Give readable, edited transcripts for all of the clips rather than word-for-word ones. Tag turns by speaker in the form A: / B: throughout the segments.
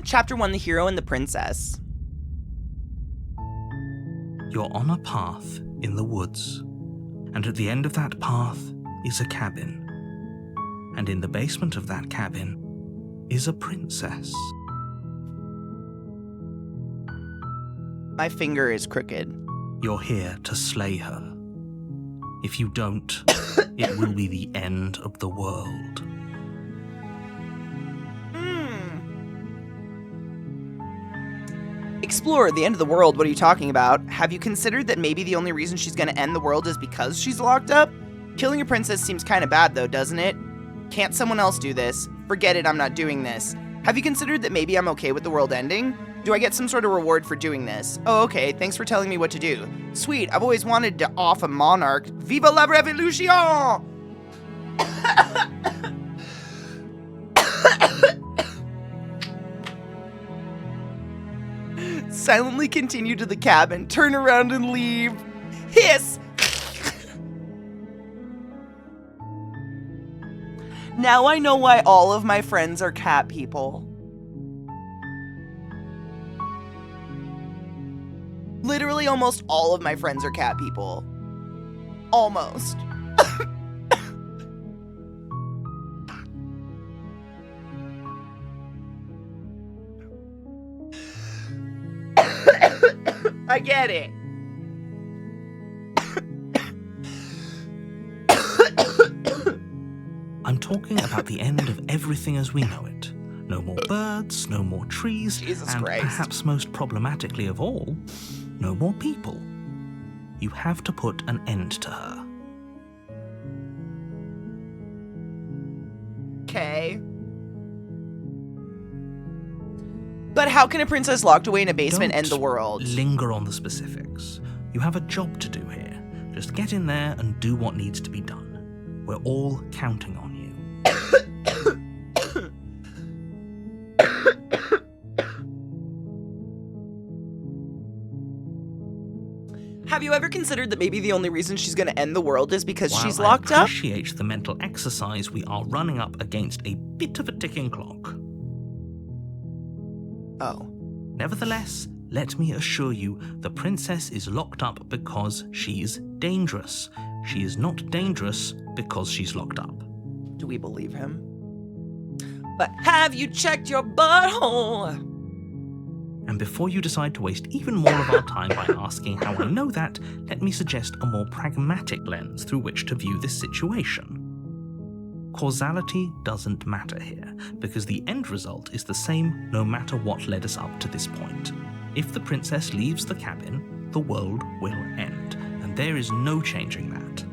A: Chapter 1, The Hero and the Princess.
B: You're on a path in the woods, and at the end of that path is a cabin. And in the basement of that cabin is a princess.
A: My finger is crooked.
B: You're here to slay her. If you don't, it will be the end of the world.
A: Explorer, the end of the world, what are you talking about? Have you considered that maybe the only reason she's gonna end the world is because she's locked up? Killing a princess seems kinda bad though, doesn't it? Can't someone else do this? Forget it, I'm not doing this. Have you considered that maybe I'm okay with the world ending? Do I get some sort of reward for doing this? Oh, okay, thanks for telling me what to do. Sweet, I've always wanted to off a monarch. Viva la revolution! Silently continue to the cabin, turn around and leave. Hiss! Now I know why all of my friends are cat people. Literally almost all of my friends are cat people. Almost. I get it.
B: I'm talking about the end of everything as we know it. No more birds, no more trees,
A: Jesus
B: and
A: Christ.
B: perhaps most problematically of all, no more people. You have to put an end to her.
A: Okay. But how can a princess locked away in a basement end the world?
B: Linger on the specifics. You have a job to do here. Just get in there and do what needs to be done. We're all counting on you.
A: Have you ever considered that maybe the only reason she's gonna end the world is because
B: While
A: she's locked up?
B: I appreciate the mental exercise, we are running up against a bit of a ticking clock.
A: Oh.
B: Nevertheless, let me assure you, the princess is locked up because she's dangerous. She is not dangerous because she's locked up.
A: Do we believe him? But have you checked your butthole?
B: And before you decide to waste even more of our time by asking how I know that, let me suggest a more pragmatic lens through which to view this situation. Causality doesn't matter here, because the end result is the same no matter what led us up to this point. If the princess leaves the cabin, the world will end, and there is no changing that.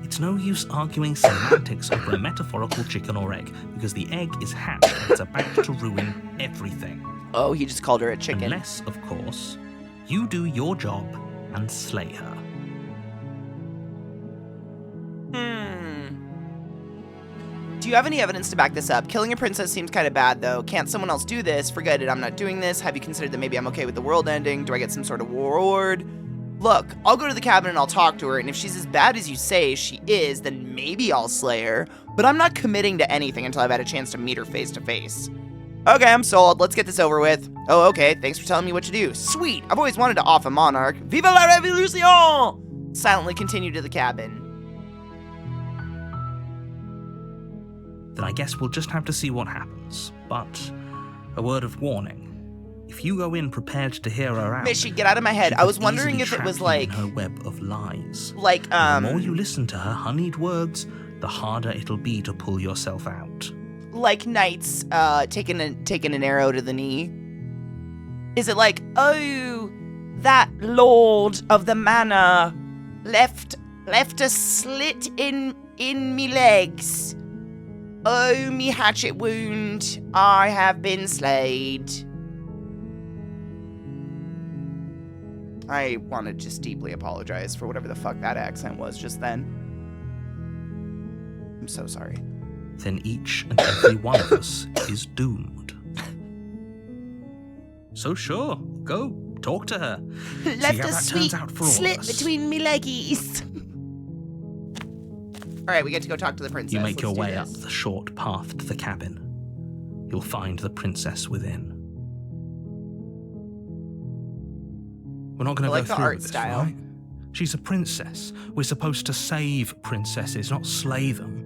B: It's no use arguing semantics over a metaphorical chicken or egg, because the egg is hatched and it's about to ruin everything.
A: Oh, he just called her a chicken.
B: Unless, of course, you do your job and slay her.
A: Do you have any evidence to back this up? Killing a princess seems kind of bad, though. Can't someone else do this? Forget it, I'm not doing this. Have you considered that maybe I'm okay with the world ending? Do I get some sort of reward? Look, I'll go to the cabin and I'll talk to her, and if she's as bad as you say she is, then maybe I'll slay her. But I'm not committing to anything until I've had a chance to meet her face to face. Okay, I'm sold. Let's get this over with. Oh, okay. Thanks for telling me what to do. Sweet. I've always wanted to off a monarch. Viva la revolution! Silently continue to the cabin.
B: Then I guess we'll just have to see what happens. But a word of warning. If you go in prepared to hear her out,
A: Mishy, get out of my head.
B: she
A: I was
B: could
A: wondering
B: easily
A: if it was
B: trap you in
A: like...
B: her web of lies.
A: Like,
B: The more you listen to her honeyed words, the harder it'll be to pull yourself out.
A: like knights taking an arrow to the knee? Is it like, oh, that lord of the manor left a slit in me legs? Oh, me hatchet wound, I have been slayed. I want to just deeply apologize for whatever the fuck that accent was just then. I'm so sorry.
B: Then each and every one of us is doomed. So sure, go, talk to her. See
A: Left
B: how
A: a
B: that
A: sweet
B: turns out for all of
A: slit
B: us.
A: between me leggies. All right, we get to go talk to the princess.
B: You make your
A: Let's do
B: way up
A: this.
B: the short path to the cabin. you'll find the princess within. We're not going
A: I
B: to
A: like
B: go
A: the
B: through
A: art
B: with this,
A: style.
B: right? She's a princess. We're supposed to save princesses, not slay them.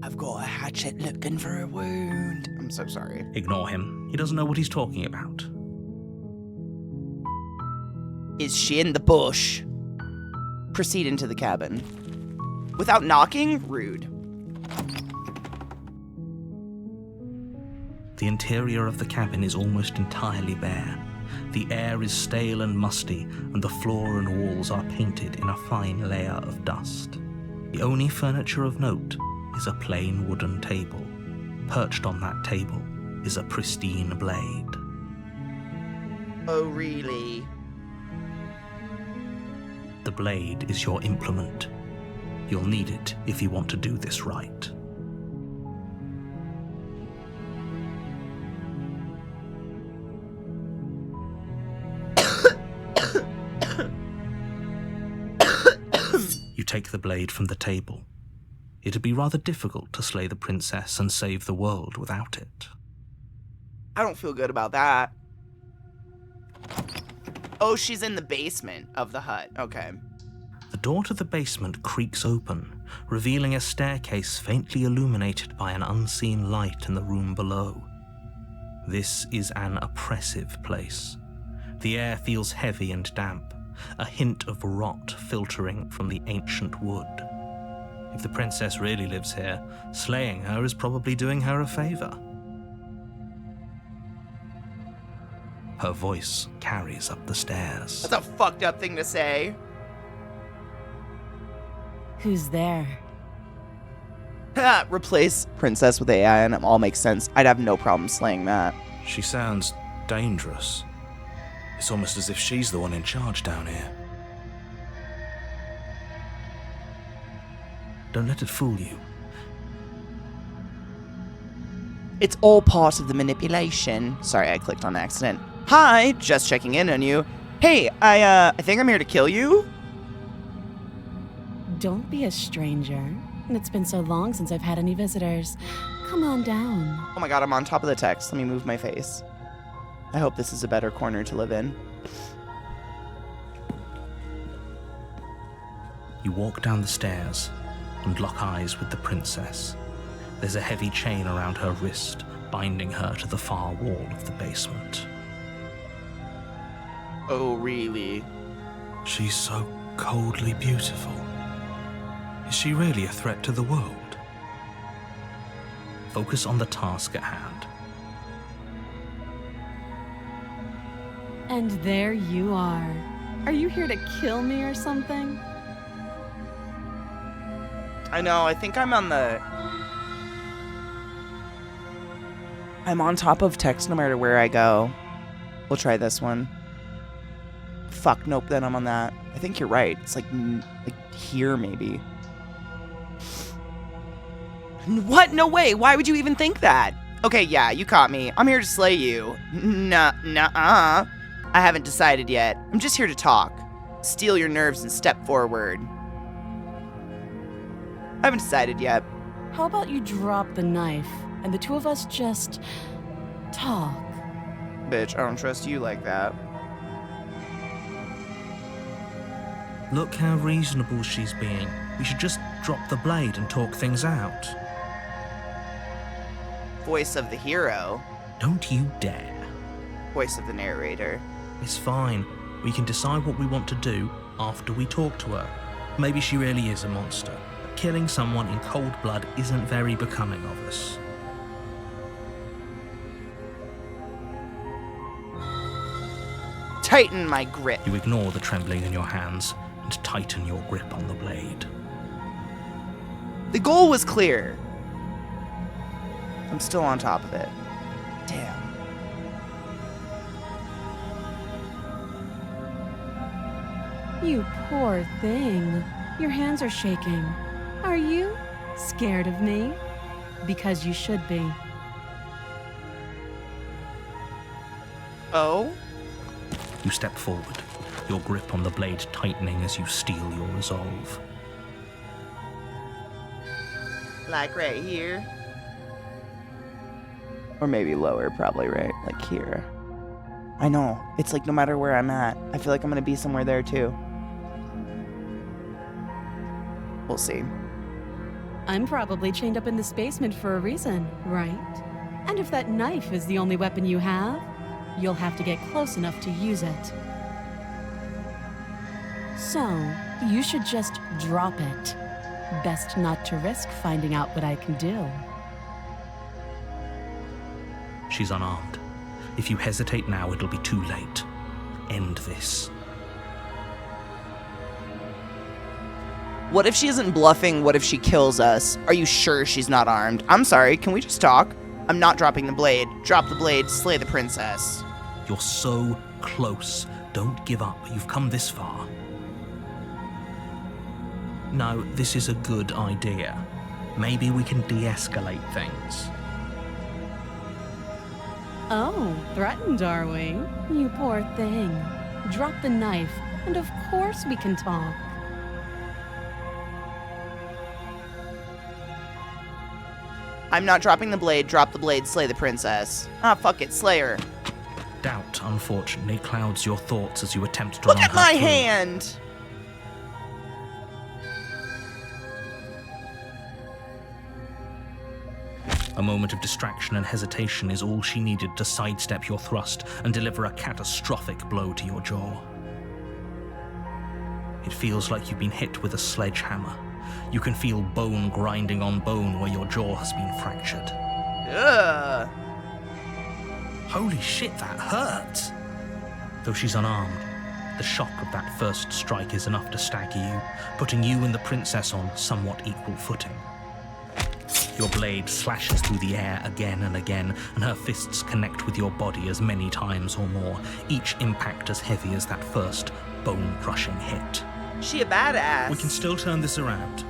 A: I've got a hatchet looking for a wound. I'm so sorry.
B: Ignore him. He doesn't know what he's talking about.
A: Is she in the bush? Proceed into the cabin. Without knocking? Rude.
B: The interior of the cabin is almost entirely bare. The air is stale and musty, and the floor and walls are painted in a fine layer of dust. The only furniture of note is a plain wooden table. Perched on that table is a pristine blade.
A: Oh, really?
B: The blade is your implement. You'll need it if you want to do this right. You take the blade from the table. It'd be rather difficult to slay the princess and save the world without it.
A: I don't feel good about that. Oh, she's in the basement of the hut. Okay.
B: The door to the basement creaks open, revealing a staircase faintly illuminated by an unseen light in the room below. This is an oppressive place. The air feels heavy and damp, a hint of rot filtering from the ancient wood. If the princess really lives here, slaying her is probably doing her a favor. Her voice carries up the stairs.
A: That's a fucked up thing to say.
C: Who's there?
A: Replace princess with AI and it all makes sense. I'd have no problem slaying that.
D: She sounds dangerous. It's almost as if she's the one in charge down here.
B: Don't let it fool you.
A: It's all part of the manipulation. Sorry, I clicked on accident. Hi, just checking in on you. Hey, I think I'm here to kill you.
C: Don't be a stranger. It's been so long since I've had any visitors. Come on down.
A: Oh my god, I'm on top of the text. Let me move my face. I hope this is a better corner to live in.
B: You walk down the stairs and lock eyes with the princess. There's a heavy chain around her wrist, binding her to the far wall of the basement.
A: Oh, really?
D: She's so coldly beautiful. Is she really a threat to the world?
B: Focus on the task at hand.
C: And there you are. Are you here to kill me or something?
A: I know, I think I'm on top of text no matter where I go. We'll try this one. Fuck, nope, then I'm on that. I think you're right. It's like here, maybe. What? No way. Why would you even think that? Okay, yeah, you caught me. I'm here to slay you. Nuh-uh. I haven't decided yet. I'm just here to talk. Steal your nerves and step forward. I haven't decided yet.
C: How about you drop the knife and the two of us just talk?
A: Bitch, I don't trust you like that.
B: Look how reasonable she's being. We should just drop the blade and talk things out.
A: Voice of the hero.
B: Don't you dare.
A: Voice of the narrator.
B: It's fine. We can decide what we want to do after we talk to her. Maybe she really is a monster. But killing someone in cold blood isn't very becoming of us.
A: Tighten my grip.
B: You ignore the trembling in your hands and tighten your grip on the blade.
A: The goal was clear. I'm still on top of it. Damn.
C: You poor thing. Your hands are shaking. Are you scared of me? Because you should be.
A: Oh?
B: You step forward, your grip on the blade tightening as you steel your resolve.
A: Like right here. Or maybe lower, probably, right? Like here. I know. It's like no matter where I'm at, I feel like I'm gonna be somewhere there too. We'll see.
C: I'm probably chained up in this basement for a reason, right? And if that knife is the only weapon you have, you'll have to get close enough to use it. So, you should just drop it. Best not to risk finding out what I can do.
B: She's unarmed. If you hesitate now, it'll be too late. End this.
A: What if she isn't bluffing? What if she kills us? Are you sure she's not armed? I'm sorry, can we just talk? I'm not dropping the blade. Drop the blade, slay the princess.
B: You're so close. Don't give up. You've come this far. No, this is a good idea. Maybe we can de-escalate things.
C: Oh, threatened, are we? You poor thing. Drop the knife, and of course we can talk.
A: I'm not dropping the blade. Drop the blade, slay the princess. Ah, fuck it, slay her.
B: Doubt, unfortunately, clouds your thoughts as you attempt to
A: Look
B: run
A: at
B: her
A: my
B: through.
A: hand!
B: A moment of distraction and hesitation is all she needed to sidestep your thrust and deliver a catastrophic blow to your jaw. It feels like you've been hit with a sledgehammer. You can feel bone grinding on bone where your jaw has been fractured.
A: Ugh.
B: Holy shit, that hurts! Though she's unarmed, the shock of that first strike is enough to stagger you, putting you and the princess on somewhat equal footing. Your blade slashes through the air again and again, and her fists connect with your body as many times or more, each impact as heavy as that first bone-crushing hit.
A: She a badass.
B: We can still turn this around.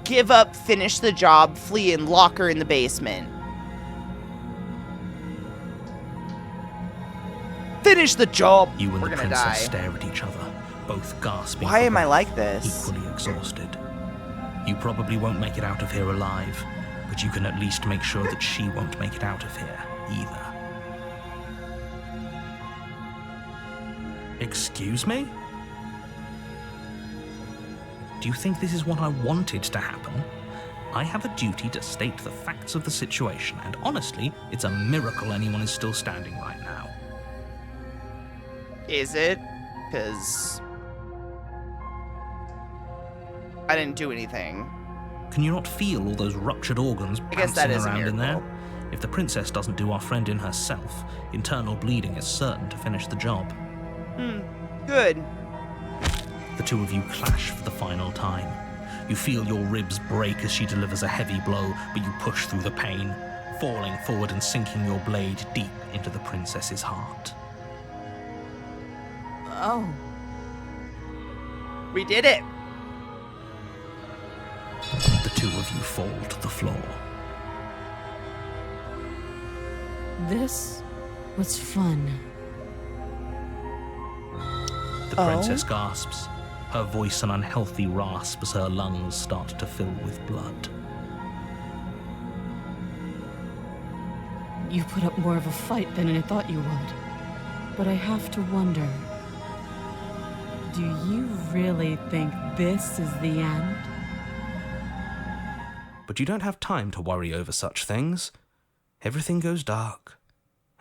A: Give up, finish the job, flee, and lock her in the basement. Finish the job!
B: You and
A: We're
B: the
A: gonna
B: princess
A: die.
B: stare at each other, both gasping.
A: Why
B: for
A: am I
B: breath,
A: like this?
B: Equally exhausted. You probably won't make it out of here alive, but you can at least make sure that she won't make it out of here either. Excuse me? Do you think this is what I wanted to happen? I have a duty to state the facts of the situation, and honestly, it's a miracle anyone is still standing right now.
A: Is it? Because I didn't do anything.
B: Can you not feel all those ruptured organs
A: I guess that
B: bouncing
A: is a
B: around in there?
A: miracle.
B: If the princess doesn't do our friend in herself, internal bleeding is certain to finish the job.
A: Good.
B: The two of you clash for the final time. You feel your ribs break as she delivers a heavy blow, but you push through the pain, falling forward and sinking your blade deep into the princess's heart.
C: Oh,
A: We did it.
B: The two of you fall to the floor.
C: this was fun.
B: The princess gasps, her voice an unhealthy rasp as her lungs start to fill with blood.
C: You put up more of a fight than I thought you would. But I have to wonder, do you really think this is the end?
B: But you don't have time to worry over such things. Everything goes dark,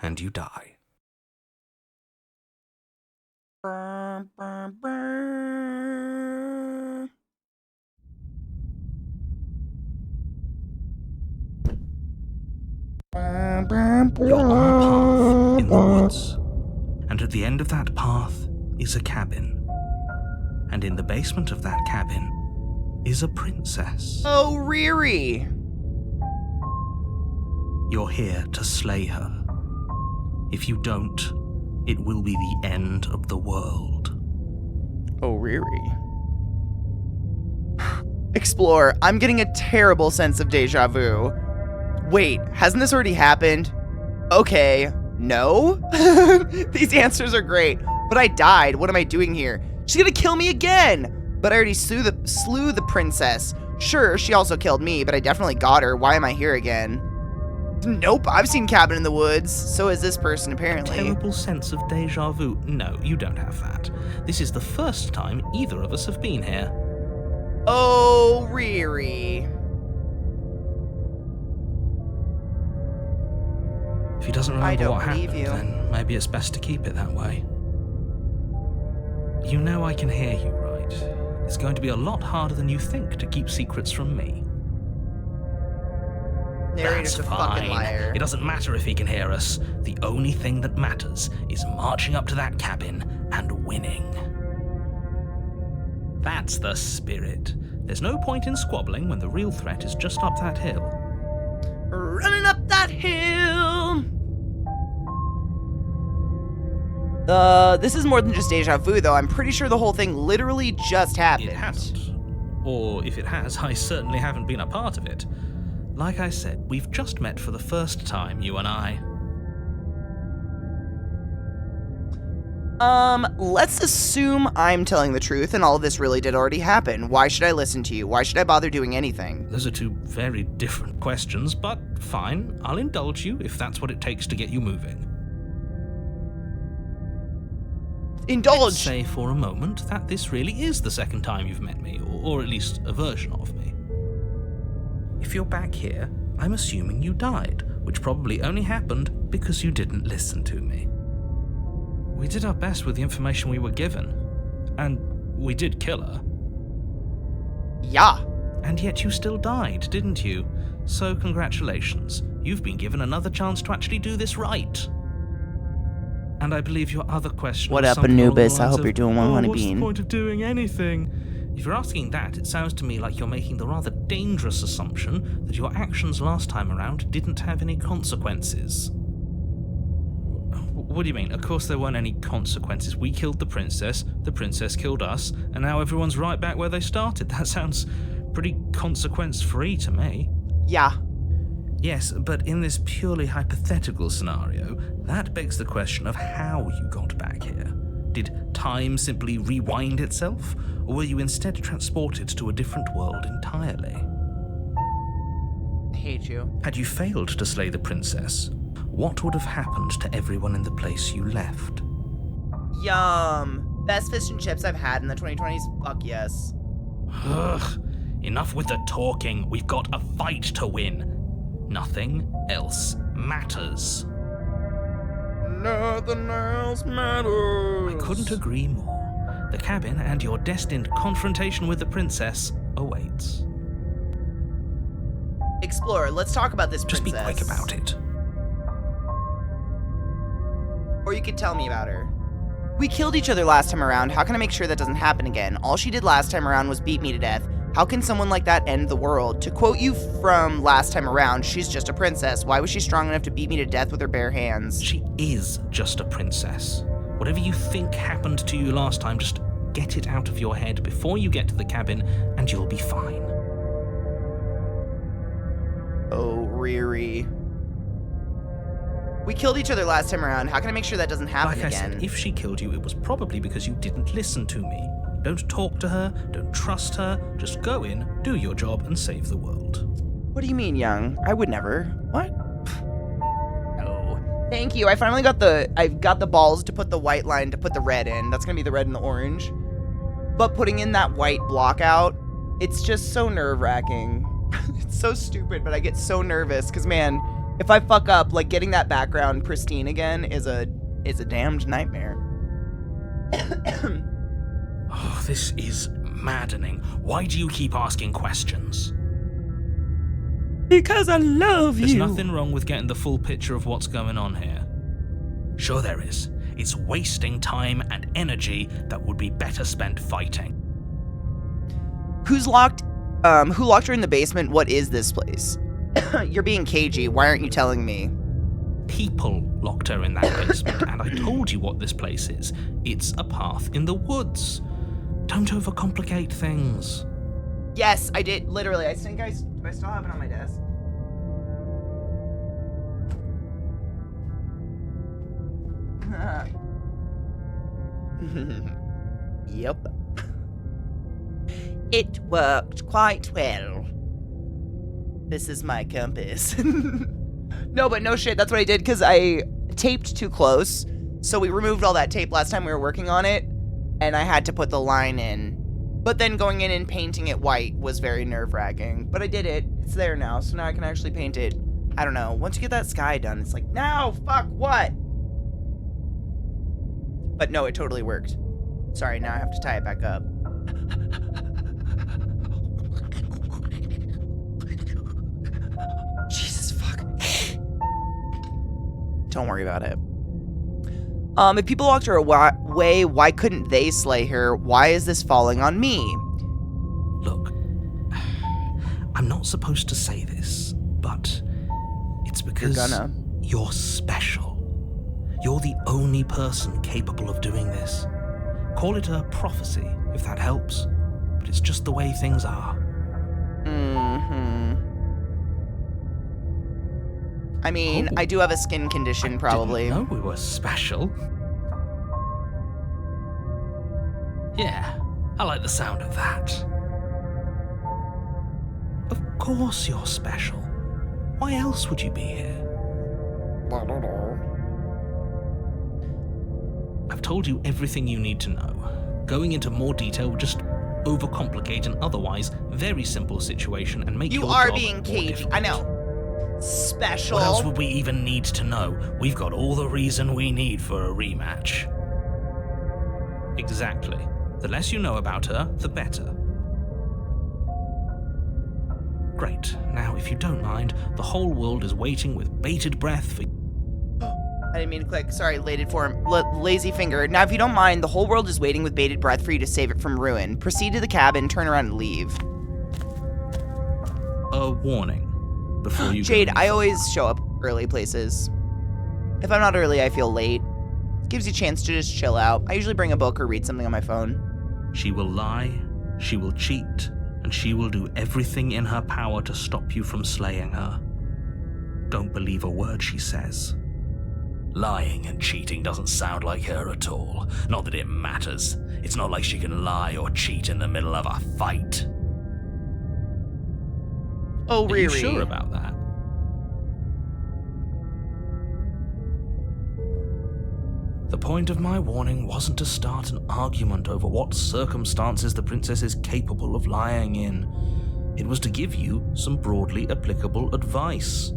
B: and you die. You're on a path in the woods, and at the end of that path is a cabin. And in the basement of that cabin is a princess.
A: Oh, Riri.
B: You're here to slay her. If you don't, it will be the end of the world.
A: Oh, Riri. Explore. I'm getting a terrible sense of deja vu. Wait, hasn't this already happened? Okay, no? These answers are great, but I died. What am I doing here? She's gonna kill me again. But I already slew the princess. Sure, she also killed me, but I definitely got her. Why am I here again? Nope, I've seen Cabin in the Woods. So has this person, apparently.
B: Terrible sense of deja vu. No, you don't have that. This is the first time either of us have been here.
A: Oh, Riri.
B: If he doesn't
A: I
B: remember
A: don't
B: what
A: believe
B: happened,
A: you.
B: then maybe it's best to keep it that way. You know I can hear you, right? It's going to be a lot harder than you think to keep secrets from me.
A: Narrator's
B: That's
A: a fucking
B: fine.
A: liar.
B: It doesn't matter if he can hear us. The only thing that matters is marching up to that cabin and winning. That's the spirit. There's no point in squabbling when the real threat is just up that hill.
A: Running up that hill. This is more than just deja vu, though. I'm pretty sure the whole thing literally just happened.
B: It hasn't. Or if it has, I certainly haven't been a part of it. Like I said, we've just met for the first time, you and I.
A: Let's assume I'm telling the truth and all of this really did already happen. Why should I listen to you? Why should I bother doing anything?
B: Those are two very different questions, but fine, I'll indulge you if that's what it takes to get you moving.
A: Indulge!
B: Let's say for a moment that this really is the second time you've met me, or at least a version of me. If you're back here, I'm assuming you died, which probably only happened because you didn't listen to me. We did our best with the information we were given, and we did kill her.
A: Yeah.
B: And yet you still died, didn't you? So congratulations, you've been given another chance to actually do this right. And I believe your other question
A: What
B: was
A: up,
B: something along the
A: Anubis? I
B: lines
A: hope
B: of,
A: you're doing well,
B: "Oh,
A: honey
B: what's the
A: bean."
B: point of doing anything? If you're asking that, it sounds to me like you're making the rather dangerous assumption that your actions last time around didn't have any consequences. What do you mean? Of course there weren't any consequences. We killed the princess killed us, and now everyone's right back where they started. That sounds pretty consequence-free to me.
A: Yeah.
B: Yes, but in this purely hypothetical scenario, that begs the question of how you got back here. Did time simply rewind itself, or were you instead transported to a different world entirely?
A: I hate you.
B: Had you failed to slay the princess, what would have happened to everyone in the place you left?
A: Yum. Best fish and chips I've had in the 2020s. Fuck yes.
B: Ugh. Enough with the talking. We've got a fight to win. Nothing else matters.
A: Nothing else matters.
B: I couldn't agree more. The cabin and your destined confrontation with the princess awaits.
A: Explorer, let's talk about this
B: Just
A: princess.
B: be quick about it.
A: Or you could tell me about her. We killed each other last time around. How can I make sure that doesn't happen again? All she did last time around was beat me to death. How can someone like that end the world? To quote you from last time around, she's just a princess. Why was she strong enough to beat me to death with her bare hands?
B: She is just a princess. Whatever you think happened to you last time, just get it out of your head before you get to the cabin, and you'll be fine.
A: Oh, Riri. We killed each other last time around. How can I make sure that doesn't happen
B: Like I
A: again?
B: said, if she killed you, it was probably because you didn't listen to me. Don't talk to her, don't trust her, just go in, do your job, and save the world.
A: What do you mean, young? I would never. What? No. Thank you. I finally got the balls to put the white line to put the red in. That's gonna be the red and the orange. But putting in that white block out, it's just so nerve-wracking. It's so stupid, but I get so nervous because, man, if I fuck up, like getting that background pristine again is a damned nightmare.
B: Oh, this is maddening. Why do you keep asking questions?
A: Because I love
B: There's nothing wrong with getting the full picture of what's going on here. Sure there is. It's wasting time and energy that would be better spent fighting.
A: Who locked her in the basement? What is this place? You're being cagey. Why aren't you telling me?
B: People locked her in that basement, and I told you what this place is. It's a path in the woods. Don't overcomplicate things.
A: Yes, I did. Literally, I think do I still have it on my desk? Yep. It worked quite well. This is my compass. No, but no shit, that's what I did because I taped too close. So we removed all that tape last time we were working on it, and I had to put the line in. But then going in and painting it white was very nerve-wracking. But I did it. It's there now, so now I can actually paint it. I don't know. Once you get that sky done, it's like, now, fuck, what? But no, it totally worked. Sorry, now I have to tie it back up. Jesus, fuck. Don't worry about it. If people walked her away, why couldn't they slay her? Why is this falling on me?
B: Look, I'm not supposed to say this, but it's because you're special. You're the only person capable of doing this. Call it a prophecy, if that helps, but it's just the way things are.
A: I mean, I do have a skin condition, probably.
B: No, we were special. Yeah, I like the sound of that. Of course you're special. Why else would you be here?
A: I don't know.
B: I've told you everything you need to know. Going into more detail would just overcomplicate an otherwise very simple situation and make your job
A: You are being
B: more
A: Katie.
B: difficult.
A: I know. Special.
B: What else would we even need to know? We've got all the reason we need for a rematch. Exactly. The less you know about her, the better. Great. Now, if you don't mind, the whole world is waiting with bated breath for...
A: I didn't mean to click. Sorry, lazy finger. Now, if you don't mind, the whole world is waiting with bated breath for you to save it from ruin. Proceed to the cabin, turn around, and leave.
B: A warning. Before you
A: Jade,
B: go.
A: I always show up early places. If I'm not early, I feel late. Gives you a chance to just chill out. I usually bring a book or read something on my phone.
B: She will lie, she will cheat, and she will do everything in her power to stop you from slaying her. Don't believe a word she says.
E: Lying and cheating doesn't sound like her at all. Not that it matters. It's not like she can lie or cheat in the middle of a fight.
A: Oh,
B: Are you
A: Riri.
B: sure about that? The point of my warning wasn't to start an argument over what circumstances the princess is capable of lying in. It was to give you some broadly applicable advice.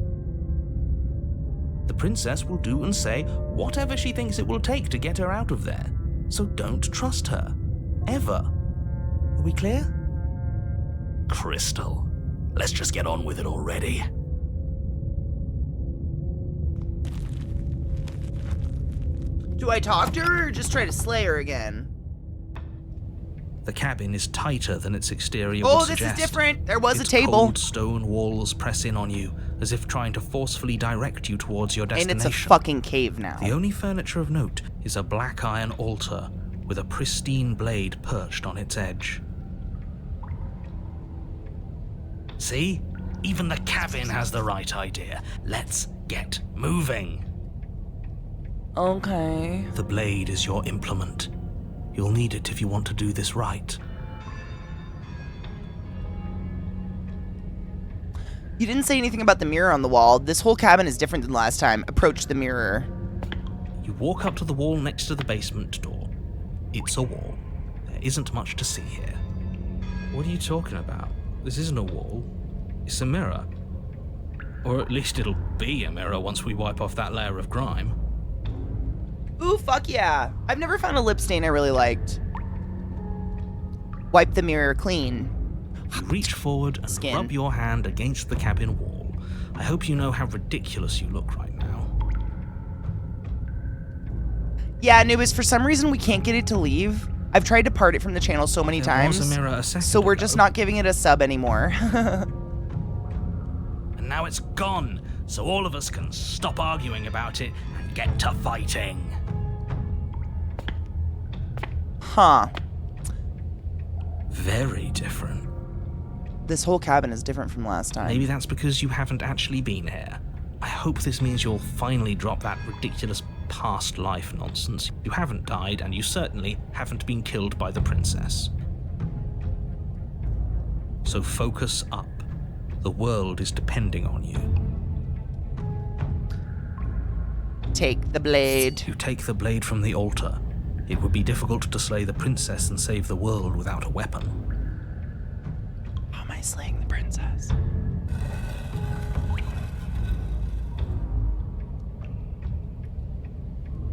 B: The princess will do and say whatever she thinks it will take to get her out of there. So don't trust her. Ever. Are we clear?
E: Crystal, let's just get on with it already.
A: Do I talk to her or just try to slay her again?
B: The cabin is tighter than its exterior
A: Oh,
B: would
A: this
B: suggest.
A: is different. There was
B: Its
A: a table.
B: cold stone walls press in on you, as if trying to forcefully direct you towards your
A: And
B: destination.
A: it's a fucking cave now.
B: The only furniture of note is a black iron altar with a pristine blade perched on its edge.
E: See? Even the cabin has the right idea. Let's get moving.
A: Okay.
B: The blade is your implement. You'll need it if you want to do this right.
A: You didn't say anything about the mirror on the wall. This whole cabin is different than last time. Approach the mirror.
B: You walk up to the wall next to the basement door. It's a wall. There isn't much to see here. What are you talking about? This isn't a wall. It's a mirror. Or at least it'll be a mirror once we wipe off that layer of grime.
A: Ooh, fuck yeah. I've never found a lip stain I really liked. Wipe the mirror clean.
B: You reach forward and
A: Skin.
B: rub your hand against the cabin wall. I hope you know how ridiculous you look right now.
A: Yeah, Anubis, for some reason we can't get it to leave. I've tried to part it from the channel so many
B: There
A: times.
B: was a mirror a second
A: So we're just
B: ago.
A: not giving it a sub anymore.
E: And now it's gone, so all of us can stop arguing about it and get to fighting.
A: Huh.
B: Very different.
A: This whole cabin is different from last time.
B: Maybe that's because you haven't actually been here. I hope this means you'll finally drop that ridiculous past life nonsense. You haven't died, and you certainly haven't been killed by the princess. So focus up. The world is depending on you.
A: Take the blade.
B: You take the blade from the altar. It would be difficult to slay the princess and save the world without a weapon.
A: How am I slaying the princess?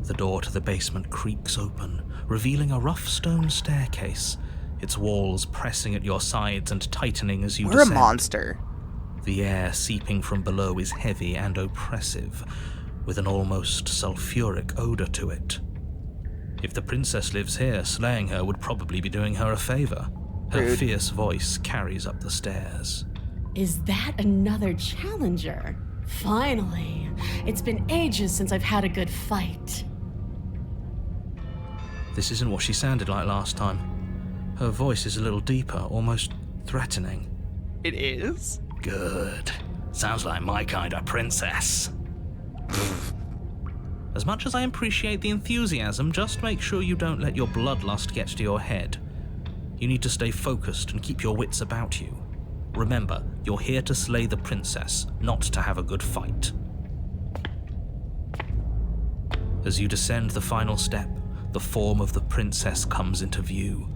B: The door to the basement creaks open, revealing a rough stone staircase, its walls pressing at your sides and tightening as you
A: We're
B: descend.
A: a monster.
B: The air seeping from below is heavy and oppressive, with an almost sulfuric odor to it. If the princess lives here, slaying her would probably be doing her a favor. Her
A: Rude.
B: fierce voice carries up the stairs.
C: Is that another challenger? Finally. It's been ages since I've had a good fight.
B: This isn't what she sounded like last time. Her voice is a little deeper, almost threatening.
A: It is?
E: Good. Sounds like my kind of princess.
B: As much as I appreciate the enthusiasm, just make sure you don't let your bloodlust get to your head. You need to stay focused and keep your wits about you. Remember, you're here to slay the princess, not to have a good fight. As you descend the final step, the form of the princess comes into view.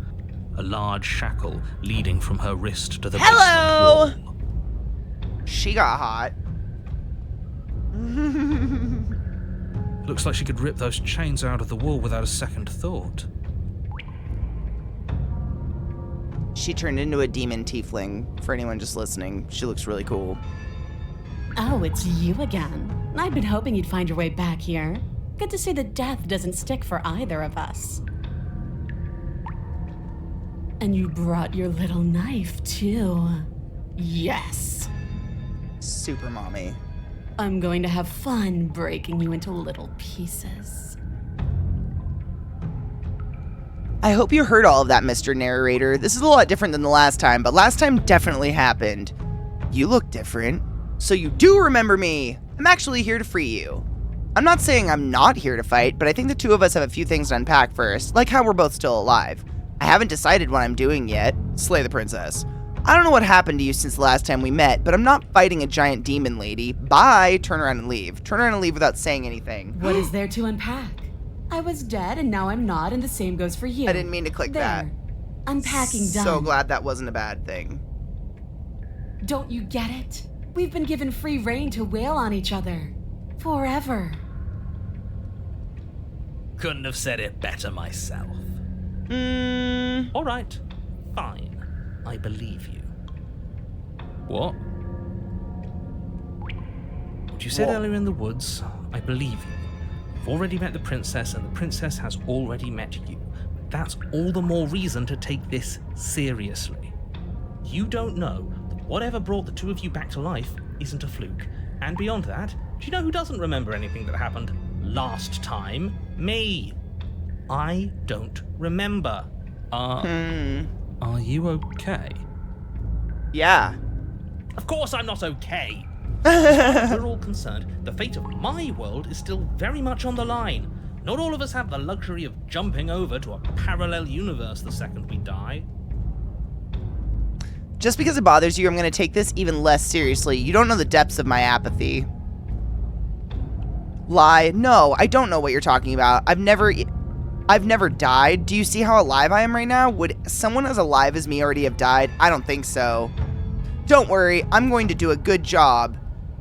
B: A large shackle leading from her wrist to the
A: Hello!
B: basement wall.
A: She got hot.
B: Looks like she could rip those chains out of the wall without a second thought.
A: She turned into a demon tiefling. For anyone just listening, she looks really cool.
C: Oh, it's you again. I've been hoping you'd find your way back here. Good to see that death doesn't stick for either of us. And you brought your little knife, too. Yes.
A: Super mommy.
C: I'm going to have fun breaking you into little pieces.
A: I hope you heard all of that, Mr. Narrator. This is a lot different than the last time, but last time definitely happened. You look different. So you do remember me. I'm actually here to free you. I'm not saying I'm not here to fight, but I think the two of us have a few things to unpack first, like how we're both still alive. I haven't decided what I'm doing yet. Slay the princess. I don't know what happened to you since the last time we met, but I'm not fighting a giant demon lady. Bye. Turn around and leave. Turn around and leave without saying anything.
C: What is there to unpack? I was dead and now I'm not, and the same goes for you.
A: I didn't mean to click that.
C: Unpacking done.
A: So glad that wasn't a bad thing.
C: Don't you get it? We've been given free rein to wail on each other. Forever.
E: Couldn't have said it better myself.
B: All right, fine. I believe you. What? What you said
A: What?
B: earlier in the woods, I believe you. You've already met the princess, and the princess has already met you. That's all the more reason to take this seriously. You don't know that whatever brought the two of you back to life isn't a fluke. And beyond that, do you know who doesn't remember anything that happened last time? Me. I don't remember. Are you okay?
A: Yeah.
E: Of course I'm not okay.
B: As we're all concerned, the fate of my world is still very much on the line. Not all of us have the luxury of jumping over to a parallel universe the second we die.
A: Just because it bothers you, I'm going to take this even less seriously. You don't know the depths of my apathy. Lie. No, I don't know what you're talking about. I've never died. Do you see how alive I am right now? Would someone as alive as me already have died? I don't think so. Don't worry, I'm going to do a good job.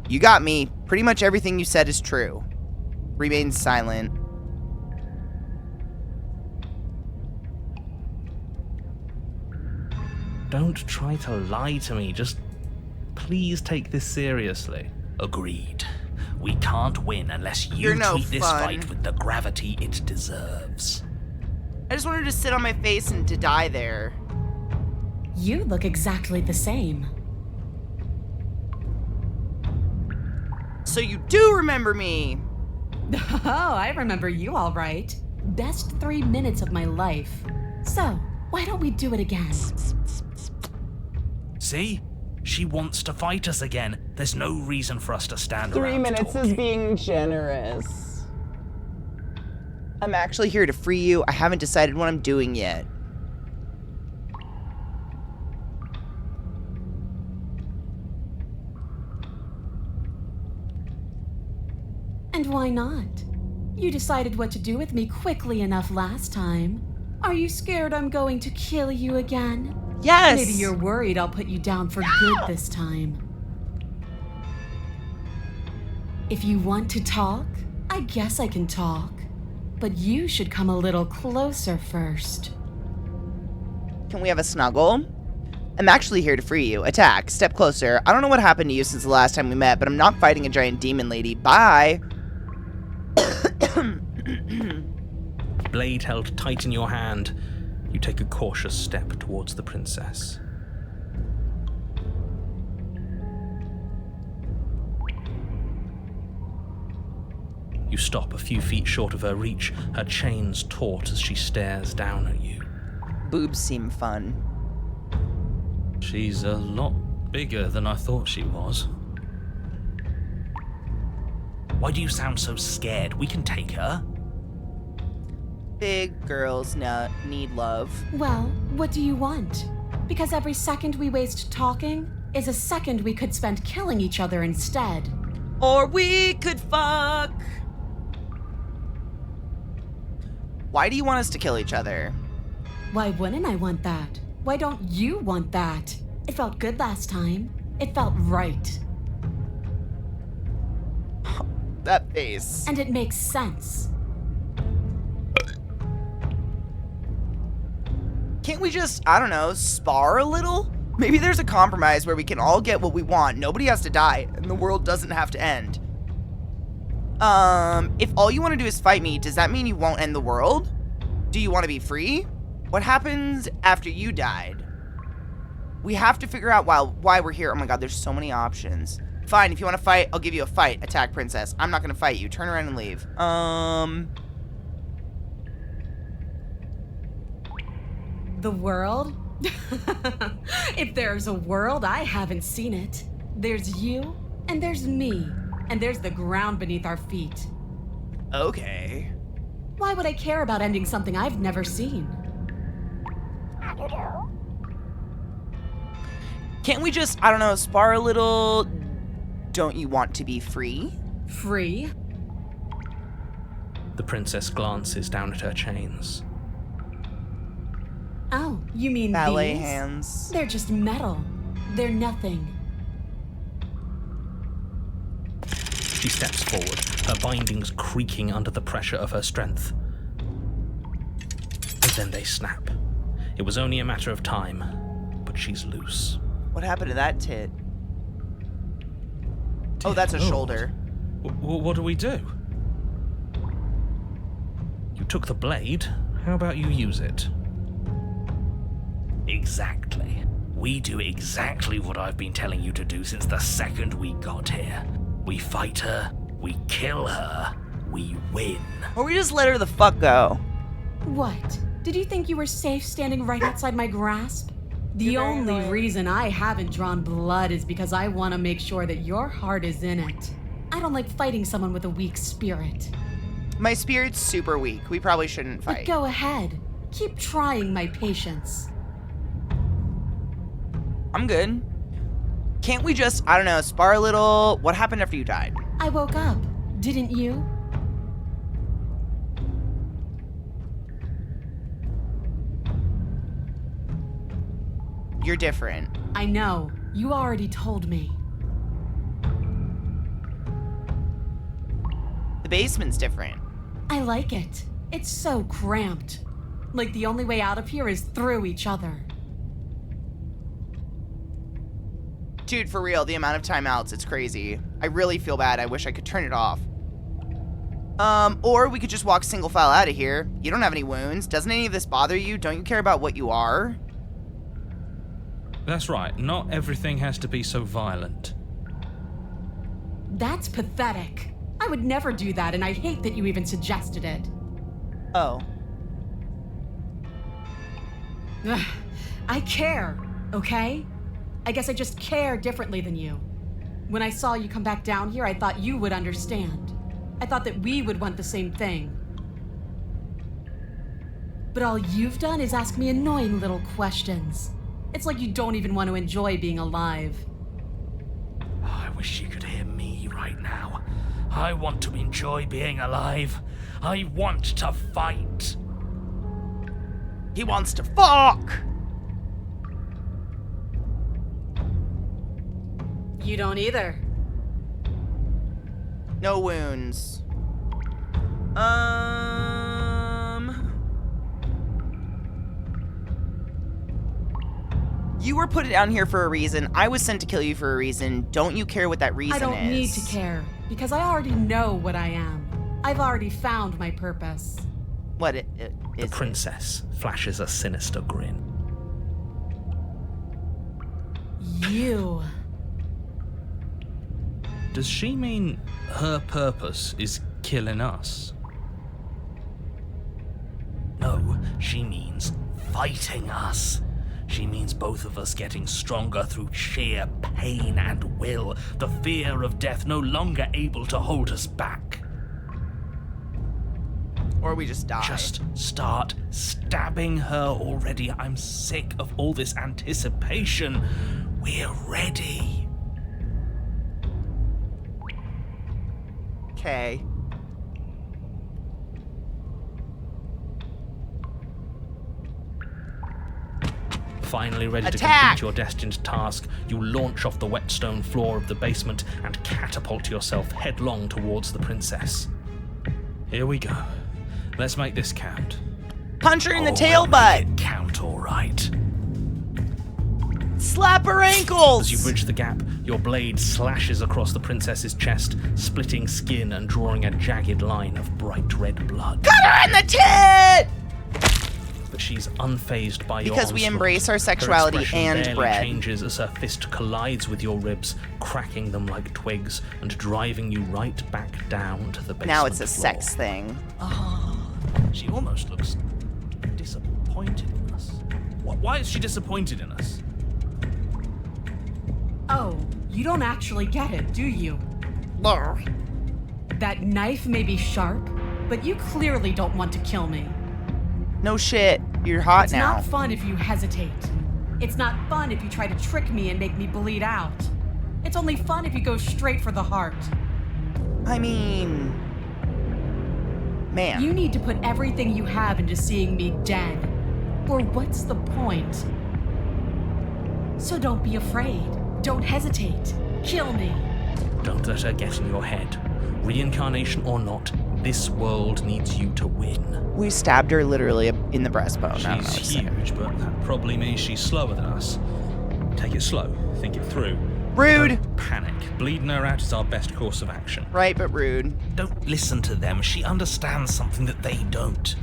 A: You got me. Pretty much everything you said is true. Remain silent.
B: Don't try to lie to me. Just please take this seriously.
E: Agreed. We can't win unless you
A: You're no
E: treat this
A: fun.
E: fight with the gravity it deserves.
A: I just wanted to sit on my face and to die there.
C: You look exactly the same.
A: So you do remember me.
C: Oh, I remember you all right. Best 3 minutes of my life. So, why don't we do it again?
E: See? She wants to fight us again. There's no reason for us to stand around
A: 3 minutes
E: talking.
A: is being generous. I'm actually here to free you. I haven't decided what I'm doing yet.
C: Why not? You decided what to do with me quickly enough last time. Are you scared I'm going to kill you again?
A: Yes!
C: Maybe you're worried I'll put you down for good this time. If you want to talk, I guess I can talk. But you should come a little closer first.
A: Can we have a snuggle? I'm actually here to free you. Attack. Step closer. I don't know what happened to you since the last time we met, but I'm not fighting a giant demon lady. Bye!
B: Blade held tight in your hand, you take a cautious step towards the princess. You stop a few feet short of her reach, her chains taut as she stares down at you.
A: Boobs seem fun.
B: She's a lot bigger than I thought she was.
E: Why do you sound so scared? We can take her.
A: Big girls need love.
C: Well, what do you want? Because every second we waste talking is a second we could spend killing each other instead.
A: Or we could fuck! Why do you want us to kill each other?
C: Why wouldn't I want that? Why don't you want that? It felt good last time. It felt right.
A: That face.
C: And it makes sense.
A: Can't we just, I don't know, spar a little? Maybe there's a compromise where we can all get what we want. Nobody has to die, and the world doesn't have to end. If all you want to do is fight me, does that mean you won't end the world? Do you want to be free? What happens after you died? We have to figure out why we're here. Oh my god, there's so many options. Fine, if you want to fight, I'll give you a fight. Attack princess. I'm not going to fight you. Turn around and leave.
C: The world? If there's a world, I haven't seen it. There's you, and there's me, and there's the ground beneath our feet.
A: Okay.
C: Why would I care about ending something I've never seen?
A: Can't we just, I don't know, spar a little? Don't you want to be free?
C: Free?
B: The princess glances down at her chains.
C: Oh, you mean
A: Ballet
C: these?
A: hands.
C: They're just metal. They're nothing.
B: She steps forward, her bindings creaking under the pressure of her strength. And then they snap. It was only a matter of time, but she's loose.
A: What happened to that tit? Oh, that's a
B: Lord.
A: shoulder.
B: What do we do? You took the blade. How about you use it?
E: Exactly. We do exactly what I've been telling you to do since the second we got here. We fight her, we kill her, we win.
A: Or we just let her the fuck go.
C: What? Did you think you were safe standing right outside my grasp? The only reason I haven't drawn blood is because I want to make sure that your heart is in it. I don't like fighting someone with a weak spirit.
A: My spirit's super weak. We probably shouldn't
C: But
A: fight.
C: go ahead. Keep trying my patience.
A: I'm good. Can't we just, I don't know, spar a little? What happened after you died?
C: I woke up. Didn't you?
A: You're different.
C: I know. You already told me.
A: The basement's different.
C: I like it. It's so cramped. Like the only way out of here is through each other.
A: Dude, for real, the amount of timeouts, it's crazy. I really feel bad. I wish I could turn it off. Or we could just walk single file out of here. You don't have any wounds. Doesn't any of this bother you? Don't you care about what you are?
B: That's right. Not everything has to be so violent.
C: That's pathetic. I would never do that, and I hate that you even suggested it.
A: Oh.
C: Ugh, I care, okay? I guess I just care differently than you. When I saw you come back down here, I thought you would understand. I thought that we would want the same thing. But all you've done is ask me annoying little questions. It's like you don't even want to enjoy being alive.
E: Oh, I wish you could hear me right now. I want to enjoy being alive. I want to fight.
A: He wants to fuck!
C: You don't either.
A: No wounds. You were put down here for a reason. I was sent to kill you for a reason. Don't you care what that reason is?
C: I don't need to care, because I already know what I am. I've already found my purpose.
A: What is
B: The princess flashes a sinister grin.
C: You.
B: Does she mean her purpose is killing us?
E: No, she means fighting us. She means both of us getting stronger through sheer pain and will, the fear of death no longer able to hold us back.
A: Or we just die.
B: Just start stabbing her already. I'm sick of all this anticipation. We're ready.
A: Okay.
B: Finally ready to
A: Attack!
B: complete your destined task, you launch off the wet stone floor of the basement and catapult yourself headlong towards the princess. Here we go. Let's make this count.
A: Punch her in the
E: Oh,
A: tail
E: we'll
A: butt!
E: make it count, all right.
A: Slap her ankles!
B: As you bridge the gap, your blade slashes across the princess's chest, splitting skin and drawing a jagged line of bright red blood.
A: Cut her in the tit!
B: But she's unfazed by your
A: Because we
B: onslaught.
A: embrace our
B: Her
A: sexuality
B: expression
A: and
B: barely
A: bread.
B: changes as her fist collides with your ribs, cracking them like twigs and driving you right back down to the basement
A: Now it's a
B: floor.
A: sex thing.
B: She almost looks disappointed in us. Why is she disappointed in us?
C: Oh, you don't actually get it, do you? That knife may be sharp, but you clearly don't want to kill me.
A: No shit. You're hot
C: It's
A: now.
C: not fun if you hesitate. It's not fun if you try to trick me and make me bleed out. It's only fun if you go straight for the heart.
A: I mean... Man.
C: You need to put everything you have into seeing me dead. Or what's the point? So don't be afraid. Don't hesitate. Kill me.
B: Don't let her get in your head. Reincarnation or not, this world needs you to win.
A: We stabbed her literally in the breastbone. I don't know what to
B: She's
A: say.
B: huge, but that probably means she's slower than us. Take it slow. Think it through.
A: Rude.
B: Don't panic. Bleeding her out is our best course of action.
A: Right, but rude.
B: Don't listen to them. She understands something that they don't.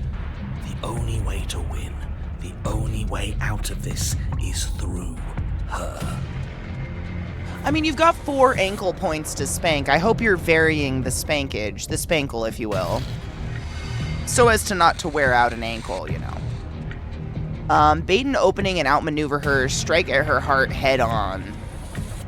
B: The only way to win, the only way out of this is through her.
A: I mean, you've got 4 ankle points to spank. I hope you're varying the spankage, the spankle, if you will. So as to not to wear out an ankle, you know. Bait an opening and outmaneuver her. Strike at her heart head on.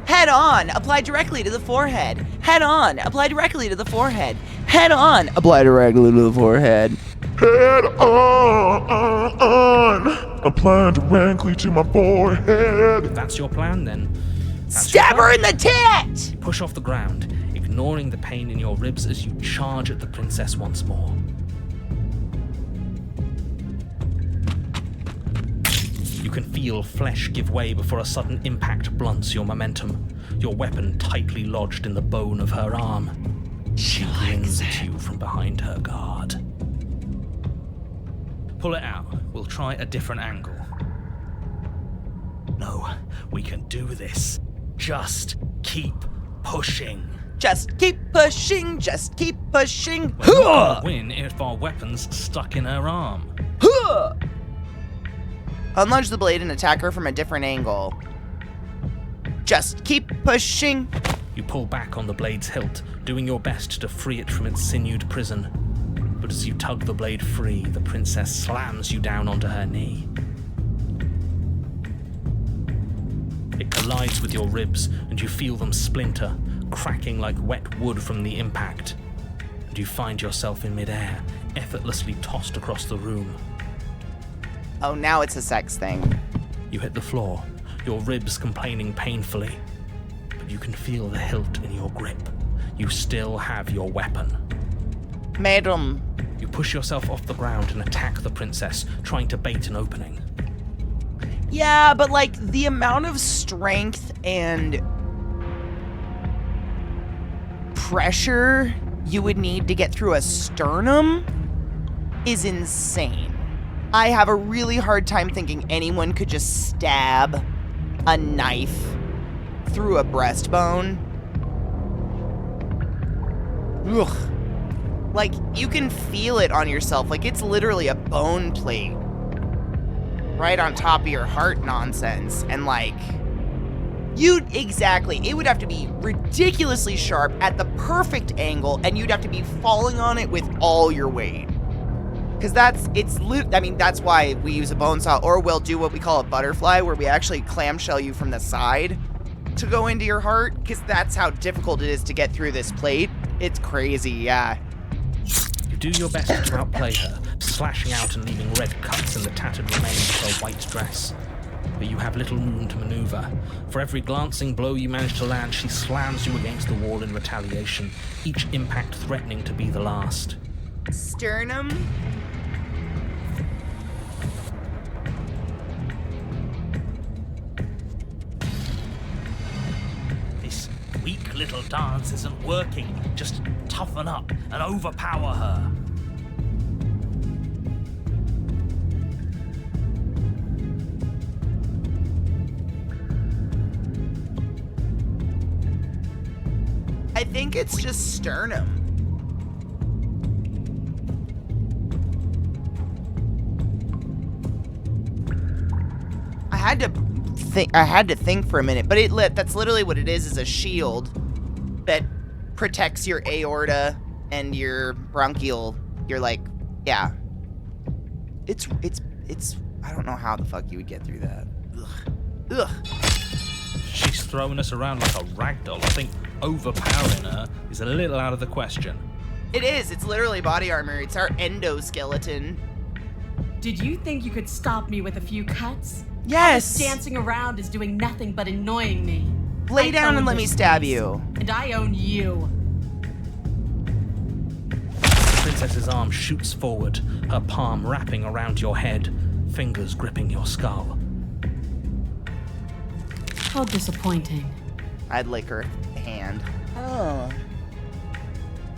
A: Head on! Apply directly to the forehead. Head on! Apply directly to the forehead. Head on! Apply directly to the forehead.
F: Head on, apply directly to my forehead.
B: If that's your plan, then that's
A: Stab
B: your
A: her
B: plan.
A: in the tit!
B: Push off the ground, ignoring the pain in your ribs as you charge at the princess once more. You can feel flesh give way before a sudden impact blunts your momentum, your weapon tightly lodged in the bone of her arm. She grins at you from behind her guard. Pull it out. We'll try a different angle.
E: No, we can do this. Just keep pushing.
A: Just keep pushing, just keep pushing.
B: We're not gonna win if our weapon's stuck in her arm.
A: Huh! Unlodge the blade and attack her from a different angle. Just keep pushing.
B: You pull back on the blade's hilt, doing your best to free it from its sinewed prison. But as you tug the blade free, the princess slams you down onto her knee. It collides with your ribs, and you feel them splinter, cracking like wet wood from the impact. And you find yourself in midair, effortlessly tossed across the room.
A: Oh, now it's a sex thing.
B: You hit the floor, your ribs complaining painfully, but you can feel the hilt in your grip. You still have your weapon.
A: Madam.
B: You push yourself off the ground and attack the princess, trying to bait an opening.
A: Yeah, but like the amount of strength and pressure you would need to get through a sternum is insane. I have a really hard time thinking anyone could just stab a knife through a breastbone. Ugh. Like, you can feel it on yourself. Like, it's literally a bone plate right on top of your heart nonsense. And like, exactly, it would have to be ridiculously sharp at the perfect angle, and you'd have to be falling on it with all your weight. Because that's why we use a bone saw, or we'll do what we call a butterfly, where we actually clamshell you from the side to go into your heart, because that's how difficult it is to get through this plate. It's crazy, yeah.
B: You do your best to outplay her, slashing out and leaving red cuts in the tattered remains of her white dress. But you have little room to maneuver. For every glancing blow you manage to land, she slams you against the wall in retaliation, each impact threatening to be the last.
A: Sternum?
E: This weak little dance isn't working. Just toughen up and overpower her.
A: I think it's just sternum. I had to think for a minute, but that's literally what it is a shield that protects your aorta and your bronchial. You're like, yeah. It's I don't know how the fuck you would get through that. Ugh.
B: She's throwing us around like a ragdoll. I think overpowering her is a little out of the question.
A: It is. It's literally body armor. It's our endoskeleton.
C: Did you think you could stop me with a few cuts?
A: Yes.
C: Dancing around is doing nothing but annoying me.
A: Lay
C: I
A: down and
C: own
A: let me
C: this
A: stab
C: place,
A: you.
C: And I own you.
B: The princess's arm shoots forward, her palm wrapping around your head, fingers gripping your skull.
C: How disappointing.
A: I'd lick her hand. Oh.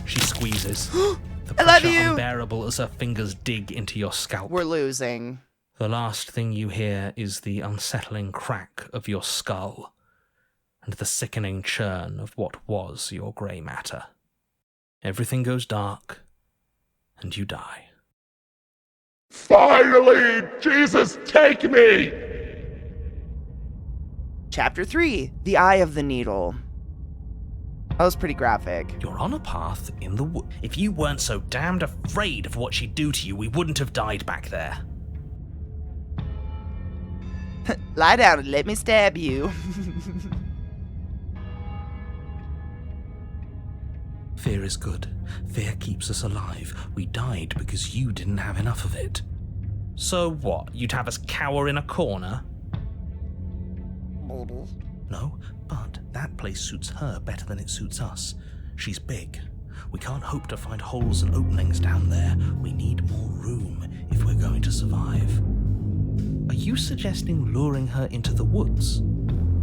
B: She squeezes. The
A: I love
B: pressure
A: you.
B: unbearable as her fingers dig into your scalp.
A: We're losing.
B: The last thing you hear is the unsettling crack of your skull and the sickening churn of what was your grey matter. Everything goes dark, and you die.
F: Finally! Jesus, take me!
A: Chapter 3, The Eye of the Needle. That was pretty graphic.
B: You're on a path in the wood.
E: If you weren't so damned afraid of what she'd do to you, we wouldn't have died back there.
A: Lie down and let me stab you.
B: Fear is good. Fear keeps us alive. We died because you didn't have enough of it.
E: So what? You'd have us cower in a corner?
B: No, but that place suits her better than it suits us. She's big. We can't hope to find holes and openings down there. We need more room if we're going to survive. Are you suggesting luring her into the woods?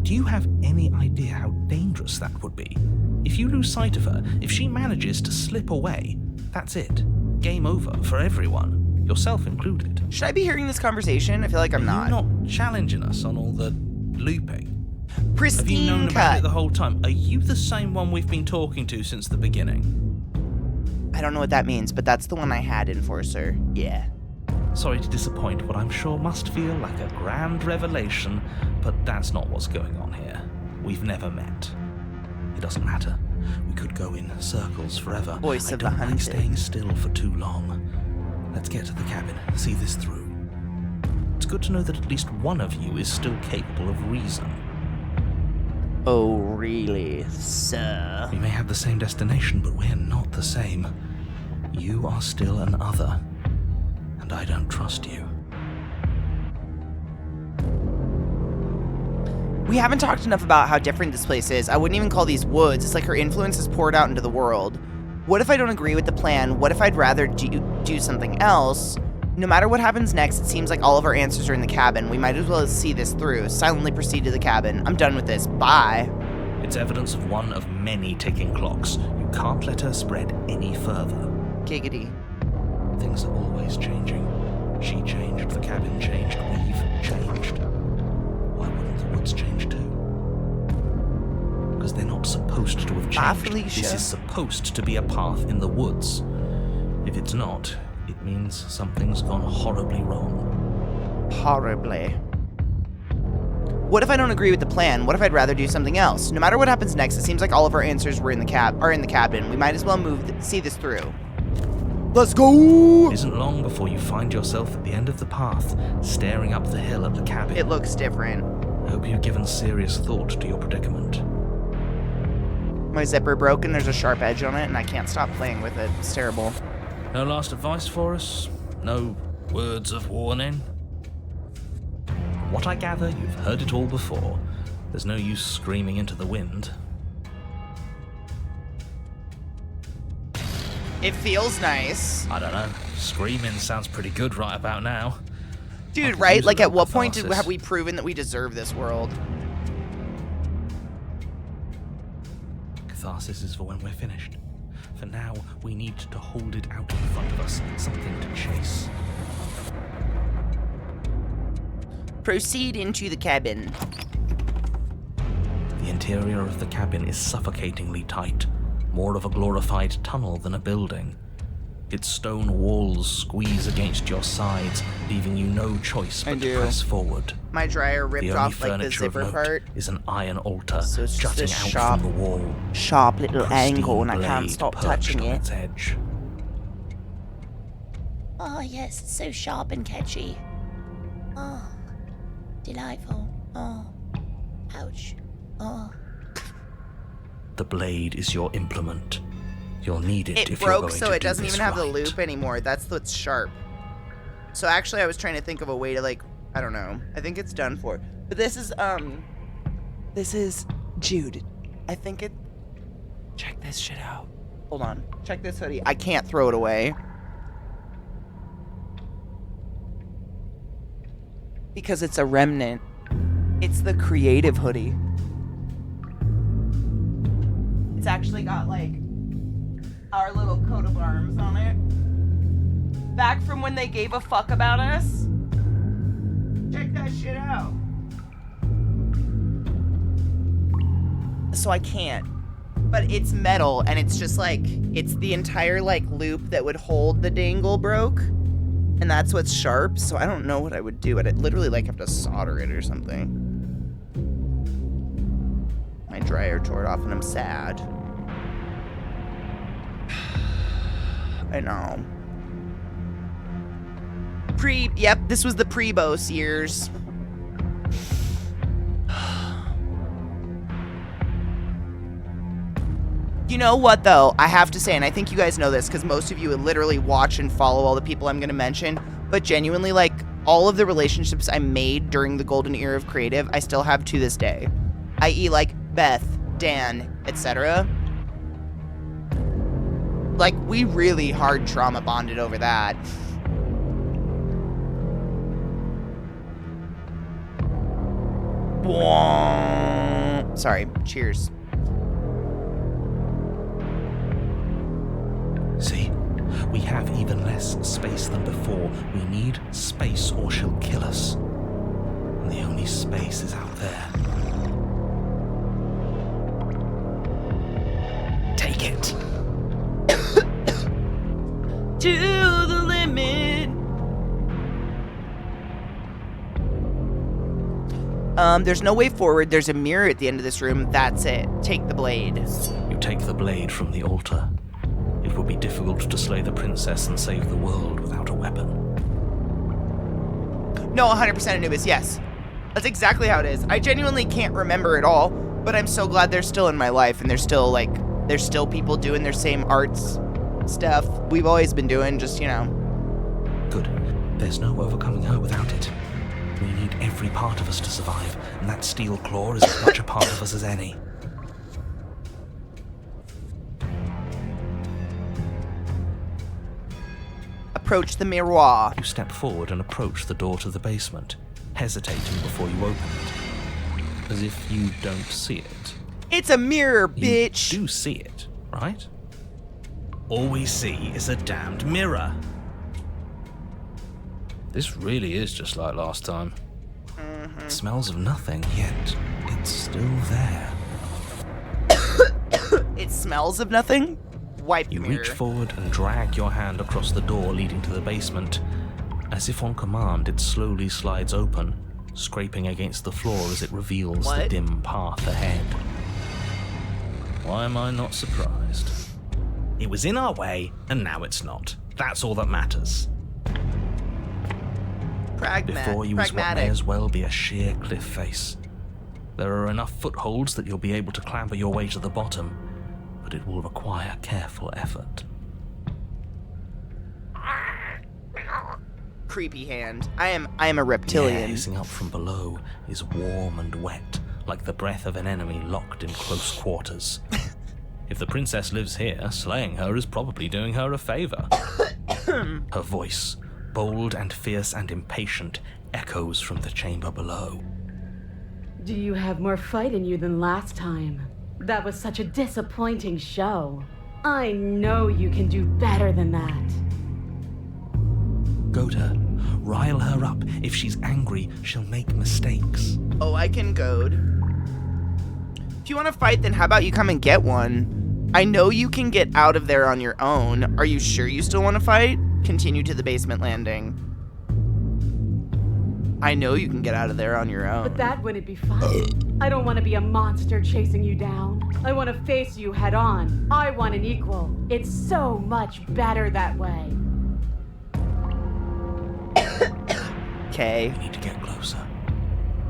B: Do you have any idea how dangerous that would be? If you lose sight of her, if she manages to slip away, that's it. Game over for everyone, yourself included.
A: Should I be hearing this conversation? I feel like I'm
B: You're
A: not.
B: not challenging us on all the looping. Have you
A: Pristine
B: known about
A: cut.
B: it the whole time? Are you the same one we've been talking to since the beginning?
A: I don't know what that means, but that's the one I had, Enforcer. Yeah.
B: Sorry to disappoint what I'm sure must feel like a grand revelation, but that's not what's going on here. We've never met. It doesn't matter. We could go in circles forever.
A: Voice
B: I
A: of the
B: don't like
A: hunted.
B: staying still for too long. Let's get to the cabin, see this through. It's good to know that at least one of you is still capable of reason.
A: Oh, really, sir?
B: We may have the same destination, but we're not the same. You are still an other, and I don't trust you.
A: We haven't talked enough about how different this place is. I wouldn't even call these woods. It's like her influence is poured out into the world. What if I don't agree with the plan? What if I'd rather do something else? No matter what happens next, it seems like all of our answers are in the cabin. We might as well see this through. Silently proceed to the cabin. I'm done with this. Bye.
B: It's evidence of one of many ticking clocks. You can't let her spread any further.
A: Giggity.
B: Things are always changing. She changed, the cabin changed, we've changed. Why wouldn't the woods change too? Because they're not supposed to have
A: Bye,
B: changed.
A: Felicia.
B: This is supposed to be a path in the woods. If it's not, it means something's gone horribly wrong.
A: Horribly. What if I don't agree with the plan? What if I'd rather do something else? No matter what happens next, it seems like all of our answers are in the cabin. We might as well see this through. Let's go!
B: It isn't long before you find yourself at the end of the path, staring up the hill at the cabin.
A: It looks different.
B: I hope you've given serious thought to your predicament.
A: My zipper broke and there's a sharp edge on it and I can't stop playing with it. It's terrible.
B: No last advice for us? No words of warning? From what I gather, you've heard it all before. There's no use screaming into the wind.
A: It feels nice.
B: I don't know. Screaming sounds pretty good right about now.
A: Dude,
B: could
A: right?
B: use a
A: Like, at
B: little
A: what point
B: catharsis.
A: have we proven that we deserve this world?
B: Catharsis is for when we're finished. For now, we need to hold it out in front of us, something to chase.
A: Proceed into the cabin.
B: The interior of the cabin is suffocatingly tight, more of a glorified tunnel than a building. Its stone walls squeeze against your sides, leaving you no choice but to press forward.
A: My dryer ripped
B: The only
A: off, like, the
B: furniture of
A: zipper
B: note
A: part.
B: is an iron altar
A: So it's just
B: jutting
A: a
B: out
A: sharp-
B: from the wall.
A: Sharp little angle and I
B: Pristine
A: can't
B: blade
A: stop
B: perched
A: touching
B: on
A: it.
B: its edge.
G: Oh, yes, it's so sharp and catchy. Oh, delightful. Oh, ouch. Oh.
B: The blade is your implement. You'll need it
A: It
B: if you're
A: broke,
B: going
A: so
B: to
A: it
B: do
A: doesn't
B: this
A: even have the
B: right.
A: loop anymore. That's what's sharp. So actually, I was trying to think of a way to, like, I don't know. I think it's done for. But this is Jude. I think it. Check this shit out. Hold on. Check this hoodie. I can't throw it away. Because it's a remnant. It's the creative hoodie. It's actually got, like, our little coat of arms on it. Back from when they gave a fuck about us. Check that shit out. So I can't. But it's metal, and it's just like, it's the entire, like, loop that would hold the dangle broke. And that's what's sharp, so I don't know what I would do. I'd literally, like, have to solder it or something. My dryer tore it off, and I'm sad. I know. Yep, this was the pre-Bose years. You know what, though? I have to say, and I think you guys know this, because most of you literally watch and follow all the people I'm going to mention, but genuinely, like, all of the relationships I made during the golden era of creative, I still have to this day. I.e., like, Beth, Dan, etc. Like, we really hard trauma bonded over that. Sorry, cheers.
B: See? We have even less space than before. We need space or she'll kill us. And the only space is out there. Take it.
A: To the limit. There's no way forward. There's a mirror at the end of this room. That's it. Take the blade.
B: You take the blade from the altar. It would be difficult to slay the princess and save the world without a weapon.
A: No, 100% Anubis, yes. That's exactly how it is. I genuinely can't remember it all, but I'm so glad they're still in my life, and there's still people doing their same arts stuff we've always been doing, just, you know.
B: Good. There's no overcoming her without it. We need every part of us to survive, and that steel claw is as much a part of us as any.
A: Approach the miroir.
B: You step forward and approach the door to the basement, hesitating before you open it, as if you don't see it.
A: It's a mirror,
B: You
A: bitch.
B: do see it, right?
E: All we see is a damned mirror. This really is just like last time.
B: It smells of nothing, yet it's still there.
A: It smells of nothing? Wipe
B: You
A: mirror.
B: reach forward and drag your hand across the door leading to the basement. As if on command, it slowly slides open, scraping against the floor as it reveals the
A: What?
B: dim path ahead.
E: Why am I not surprised? It was in our way, and now it's not. That's all that matters.
B: Before you is what may
A: Pragmatic.
B: as well be a sheer cliff face. There are enough footholds that you'll be able to clamber your way to the bottom, but it will require careful effort.
A: Creepy hand. I am a
B: The air
A: reptilian.
B: hissing up from below is warm and wet, like the breath of an enemy locked in close quarters.
E: If the princess lives here, slaying her is probably doing her a favor.
B: Her voice, bold and fierce and impatient, echoes from the chamber below.
C: Do you have more fight in you than last time? That was such a disappointing show. I know you can do better than that.
B: Goad her. Rile her up. If she's angry, she'll make mistakes.
A: Oh, I can goad. If you want to fight, then how about you come and get one? I know you can get out of there on your own. Are you sure you still want to fight? Continue to the basement landing. I know you can get out of there on your own.
C: But that wouldn't be fun. I don't want to be a monster chasing you down. I want to face you head on. I want an equal. It's so much better that way.
A: Okay.
B: We need to get closer.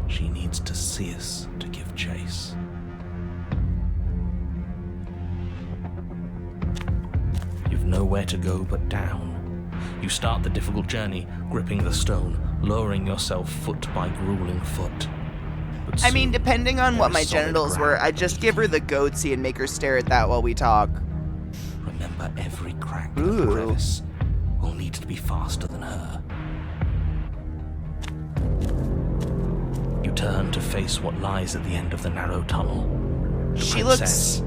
B: She needs to see us to give chase. You've nowhere to go but down. You start the difficult journey, gripping the stone, lowering yourself foot by grueling foot. But
A: I mean,
B: soon,
A: depending on
B: there
A: what
B: is
A: my
B: solid
A: genitals were,
B: ground
A: I'd just
B: beneath
A: give her
B: you.
A: the goatsy and make her stare at that while we talk.
B: Remember, every crack
A: Ooh.
B: and crevice will need to be faster than her. You turn to face what lies at the end of the narrow tunnel. The
A: She
B: princess,